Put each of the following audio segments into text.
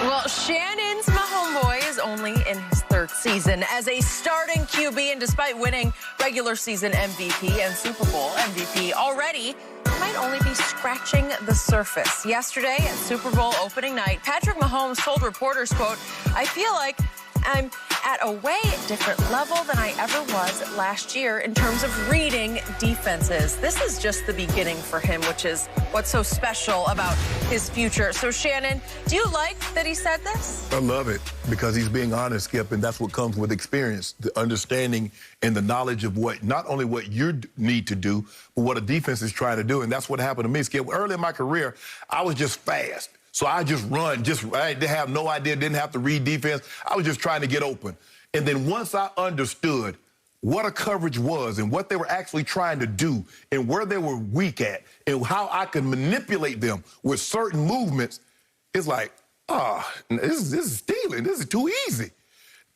Well, Shannon's Mahomes boy is only in his third season as a starting QB, and despite winning regular season MVP and Super Bowl MVP already, might only be scratching the surface. Yesterday at Super Bowl opening night, Patrick Mahomes told reporters, quote, "I feel like I'm at a way different level than I ever was last year in terms of reading defenses. This is just the beginning for him, which is what's so special about his future." So, Shannon, do you like that he said this? I love it because he's being honest, Skip, and that's what comes with experience, the understanding and the knowledge of what, not only what you need to do, but what a defense is trying to do. And that's what happened to me, Skip. Early in my career, I was just fast. So I just run, I didn't have no idea, didn't have to read defense. I was just trying to get open. And then once I understood what a coverage was and what they were actually trying to do and where they were weak at and how I could manipulate them with certain movements, it's like, this is stealing. This is too easy.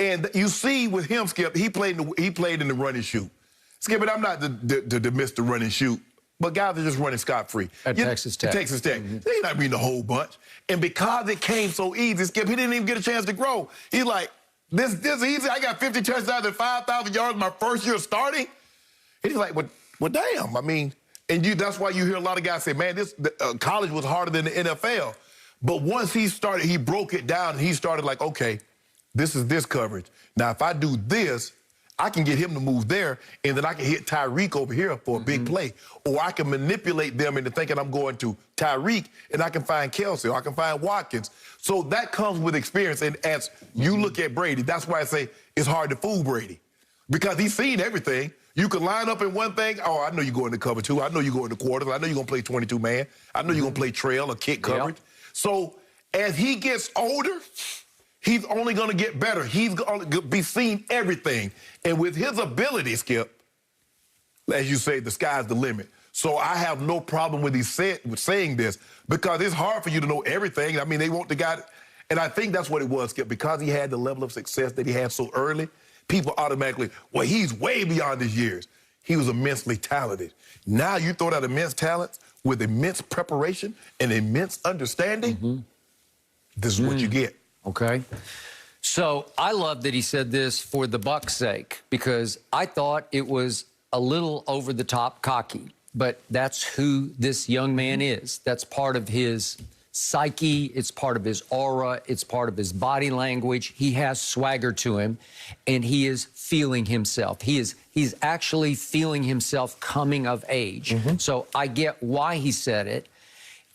And you see with him, Skip, he played in the run and shoot. Skip, and I'm not to miss the run and shoot. But guys are just running scot-free. At Texas Tech. Texas Tech. They're not reading the whole bunch. And because it came so easy, Skip, he didn't even get a chance to grow. He's like, this is easy. I got 50 touchdowns and 5,000 yards my first year starting. And he's like, well, damn. I mean, and that's why you hear a lot of guys say, man, college was harder than the NFL. But once he started, he broke it down, and he started like, okay, this is this coverage. Now, if I do this, I can get him to move there, and then I can hit Tyreek over here for a big play. Or I can manipulate them into thinking I'm going to Tyreek, and I can find Kelsey, or I can find Watkins. So that comes with experience. And as you look at Brady, that's why I say it's hard to fool Brady. Because he's seen everything. You can line up in one thing. Oh, I know you're going to cover two. I know you're going to quarters. I know you're going to play 22-man. I know you're going to play trail or kick coverage. Yep. So as he gets older, he's only going to get better. He's going to be seeing everything. And with his ability, Skip, as you say, the sky's the limit. So I have no problem with saying this because it's hard for you to know everything. I mean, they want the guy. And I think that's what it was, Skip. Because he had the level of success that he had so early, people automatically, well, he's way beyond his years. He was immensely talented. Now you throw that immense talent with immense preparation and immense understanding, this is what you get. Okay. So I love that he said this for the Bucs' sake because I thought it was a little over the top cocky, but that's who this young man is. That's part of his psyche. It's part of his aura. It's part of his body language. He has swagger to him, and he is feeling himself. He's actually feeling himself coming of age. So I get why he said it.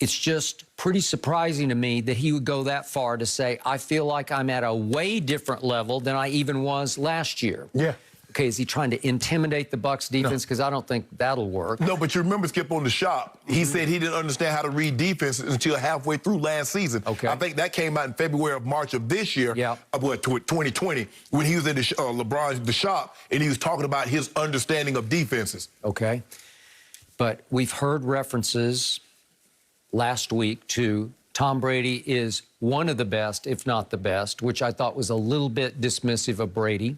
It's just pretty surprising to me that he would go that far to say, I feel like I'm at a way different level than I even was last year. Yeah. Okay, is he trying to intimidate the Bucs defense? Because I don't think that'll work. No, but you remember, Skip, on the shop, he said he didn't understand how to read defense until halfway through last season. Okay. I think that came out in February or March of this year, 2020, when he was in the shop, and he was talking about his understanding of defenses. Okay. But we've heard references last week to Tom Brady is one of the best, if not the best, which I thought was a little bit dismissive of Brady.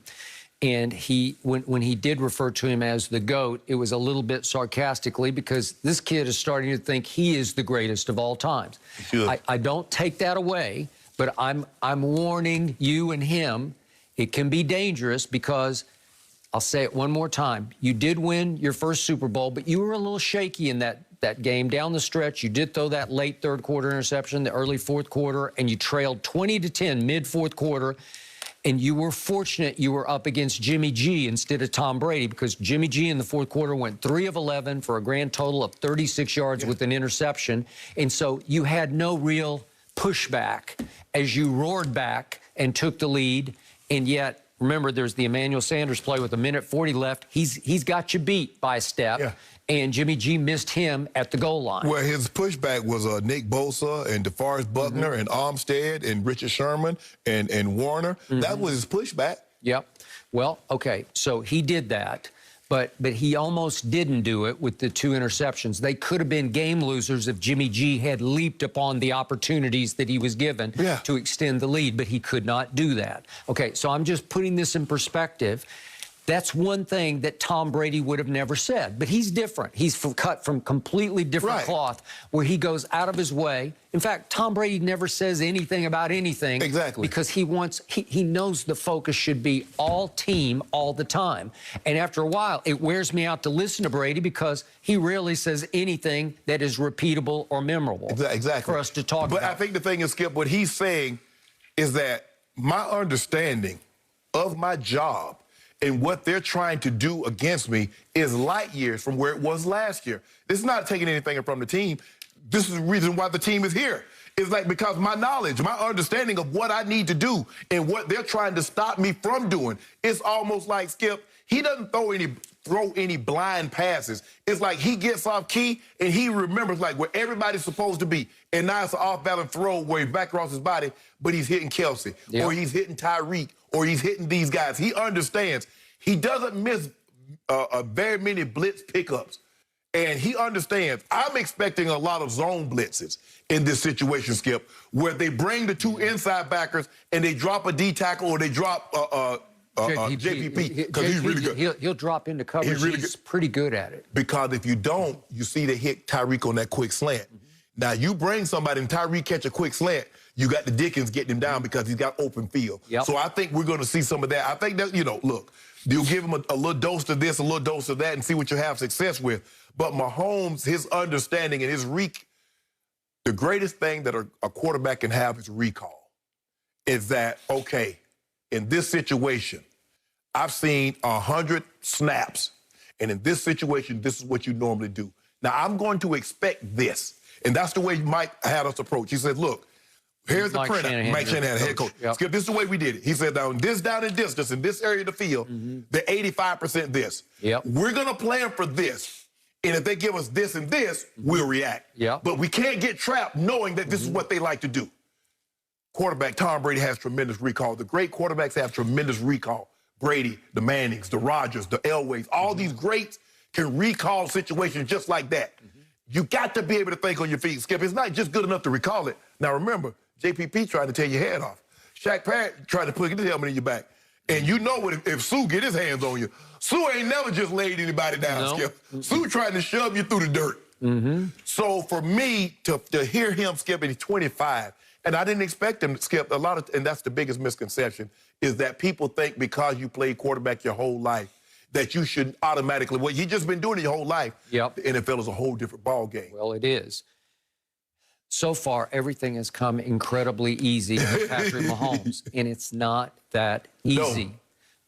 And when he did refer to him as the GOAT, it was a little bit sarcastically because this kid is starting to think he is the greatest of all times. I don't take that away, but I'm warning you and him. It can be dangerous because, I'll say it one more time, you did win your first Super Bowl, but you were a little shaky in that game. Down the stretch, you did throw that late third quarter interception, the early fourth quarter, and you trailed 20-10 mid-fourth quarter. And you were fortunate you were up against Jimmy G instead of Tom Brady because Jimmy G in the fourth quarter went 3 of 11 for a grand total of 36 yards with an interception. And so you had no real pushback as you roared back and took the lead. And yet, remember, there's the Emmanuel Sanders play with 1:40 left. He's got you beat by a step. Yeah. And Jimmy G missed him at the goal line. Well, his pushback was Nick Bosa and DeForest Buckner and Armstead and Richard Sherman and Warner. That was his pushback. Yep. Well, okay, so he did that, but he almost didn't do it with the 2 interceptions. They could have been game losers if Jimmy G had leaped upon the opportunities that he was given to extend the lead, but he could not do that. Okay, so I'm just putting this in perspective. That's one thing that Tom Brady would have never said. But he's different. He's cut from completely different cloth, where he goes out of his way. In fact, Tom Brady never says anything about anything. Exactly. Because he knows the focus should be all team all the time. And after a while, it wears me out to listen to Brady because he rarely says anything that is repeatable or memorable. Exactly. For us to talk about. But I think the thing is, Skip, what he's saying is that my understanding of my job and what they're trying to do against me is light years from where it was last year. This is not taking anything from the team. This is the reason why the team is here. It's like because my knowledge, my understanding of what I need to do and what they're trying to stop me from doing, it's almost like, Skip, he doesn't throw any blind passes. It's like he gets off key and he remembers like where everybody's supposed to be. And now it's an off-balance throw where he's back across his body, but he's hitting Kelsey, or he's hitting Tyreek, or he's hitting these guys. He understands. He doesn't miss very many blitz pickups. And he understands. I'm expecting a lot of zone blitzes in this situation, Skip, where they bring the two inside backers and they drop a D tackle or they drop JPP, because he's really good. He'll drop into coverage. He's pretty good at it. Because if you don't, you see they hit Tyreek on that quick slant. Now, you bring somebody and Tyreek catch a quick slant, you got the Dickens getting him down because he's got open field. So I think we're going to see some of that. I think that, look, you'll give him a little dose of this, a little dose of that, and see what you have success with. But Mahomes, his understanding and his the greatest thing that a quarterback can have is recall. Is that, okay, in this situation, I've seen 100 snaps, and in this situation, this is what you normally do. Now, I'm going to expect this. And that's the way Mike had us approach. He said, look, here's the printout. Mike Shanahan, head coach. Skip, this is the way we did it. He said, down in distance, in this area of the field, the 85% this. We're going to plan for this. And if they give us this and this, we'll react. But we can't get trapped knowing that this is what they like to do. Quarterback Tom Brady has tremendous recall. The great quarterbacks have tremendous recall. Brady, the Mannings, the Rodgers, the Elways, all these greats can recall situations just like that. You got to be able to think on your feet, Skip. It's not just good enough to recall it. Now, remember, JPP tried to tear your head off. Shaq Parrott tried to put his helmet in your back. And you know what? If Sue get his hands on you, Sue ain't never just laid anybody down, Skip. Sue trying to shove you through the dirt. So for me to hear him, Skip, and he's 25, and I didn't expect him to skip and that's the biggest misconception, is that people think because you played quarterback your whole life, that you should automatically, well, you've just been doing it your whole life. The NFL is a whole different ball game. Well, it is. So far, everything has come incredibly easy for Patrick Mahomes, and it's not that easy.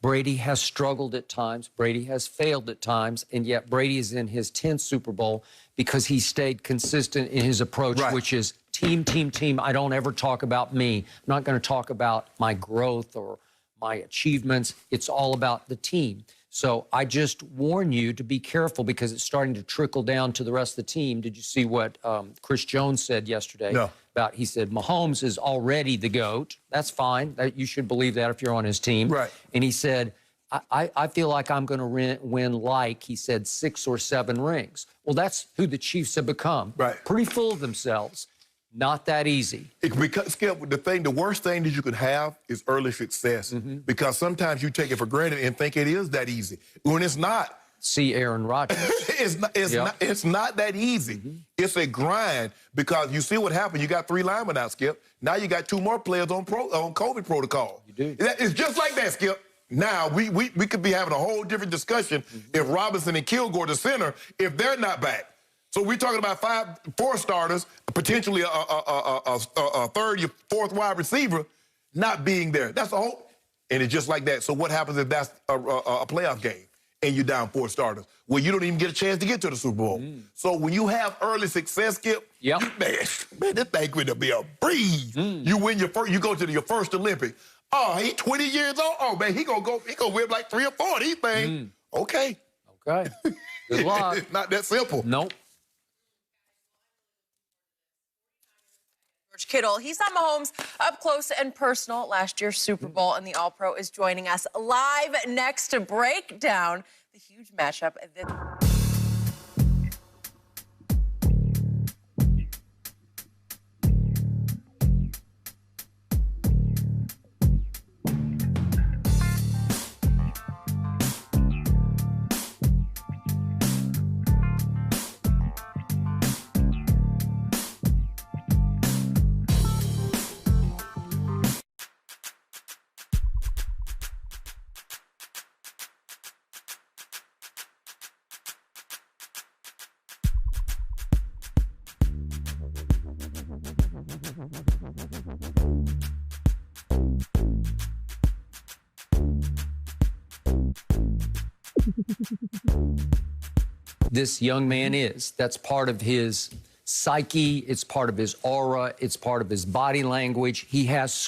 Brady has struggled at times. Brady has failed at times, and yet Brady is in his 10th Super Bowl because he stayed consistent in his approach, which is team, team, team. I don't ever talk about me. I'm not going to talk about my growth or my achievements. It's all about the team. So I just warn you to be careful because it's starting to trickle down to the rest of the team. Did you see what Chris Jones said yesterday? About, he said, Mahomes is already the GOAT. That's fine. You should believe that if you're on his team. And he said, I feel like I'm going to win, like, he said, 6 or 7 rings. Well, that's who the Chiefs have become. Pretty full of themselves. Not that easy. Because, Skip, the worst thing that you could have is early success. Because sometimes you take it for granted and think it is that easy. When it's not. See Aaron Rodgers. It's not that easy. It's a grind because you see what happened. You got 3 linemen out, Skip. Now you got 2 more players on COVID protocol. You do. It's just like that, Skip. Now, we could be having a whole different discussion if Robinson and Kilgore, the center, if they're not back. So we're talking about 4 starters, potentially a third, your 4th wide receiver not being there. That's a whole, and it's just like that. So what happens if that's a playoff game and you're down 4 starters? Well, you don't even get a chance to get to the Super Bowl. So when you have early success, Skip, man, this thing could be a breeze. You win your first, you go to your first Olympic. Oh, he 20 years old. Oh man, he gonna win like 3 or 4 of these things. Okay. Good luck. It's not that simple. Nope. Kittle. He saw Mahomes up close and personal last year's Super Bowl, and the All-Pro is joining us live next to break down the huge matchup. this young man is. That's part of his psyche. It's part of his aura. It's part of his body language. He has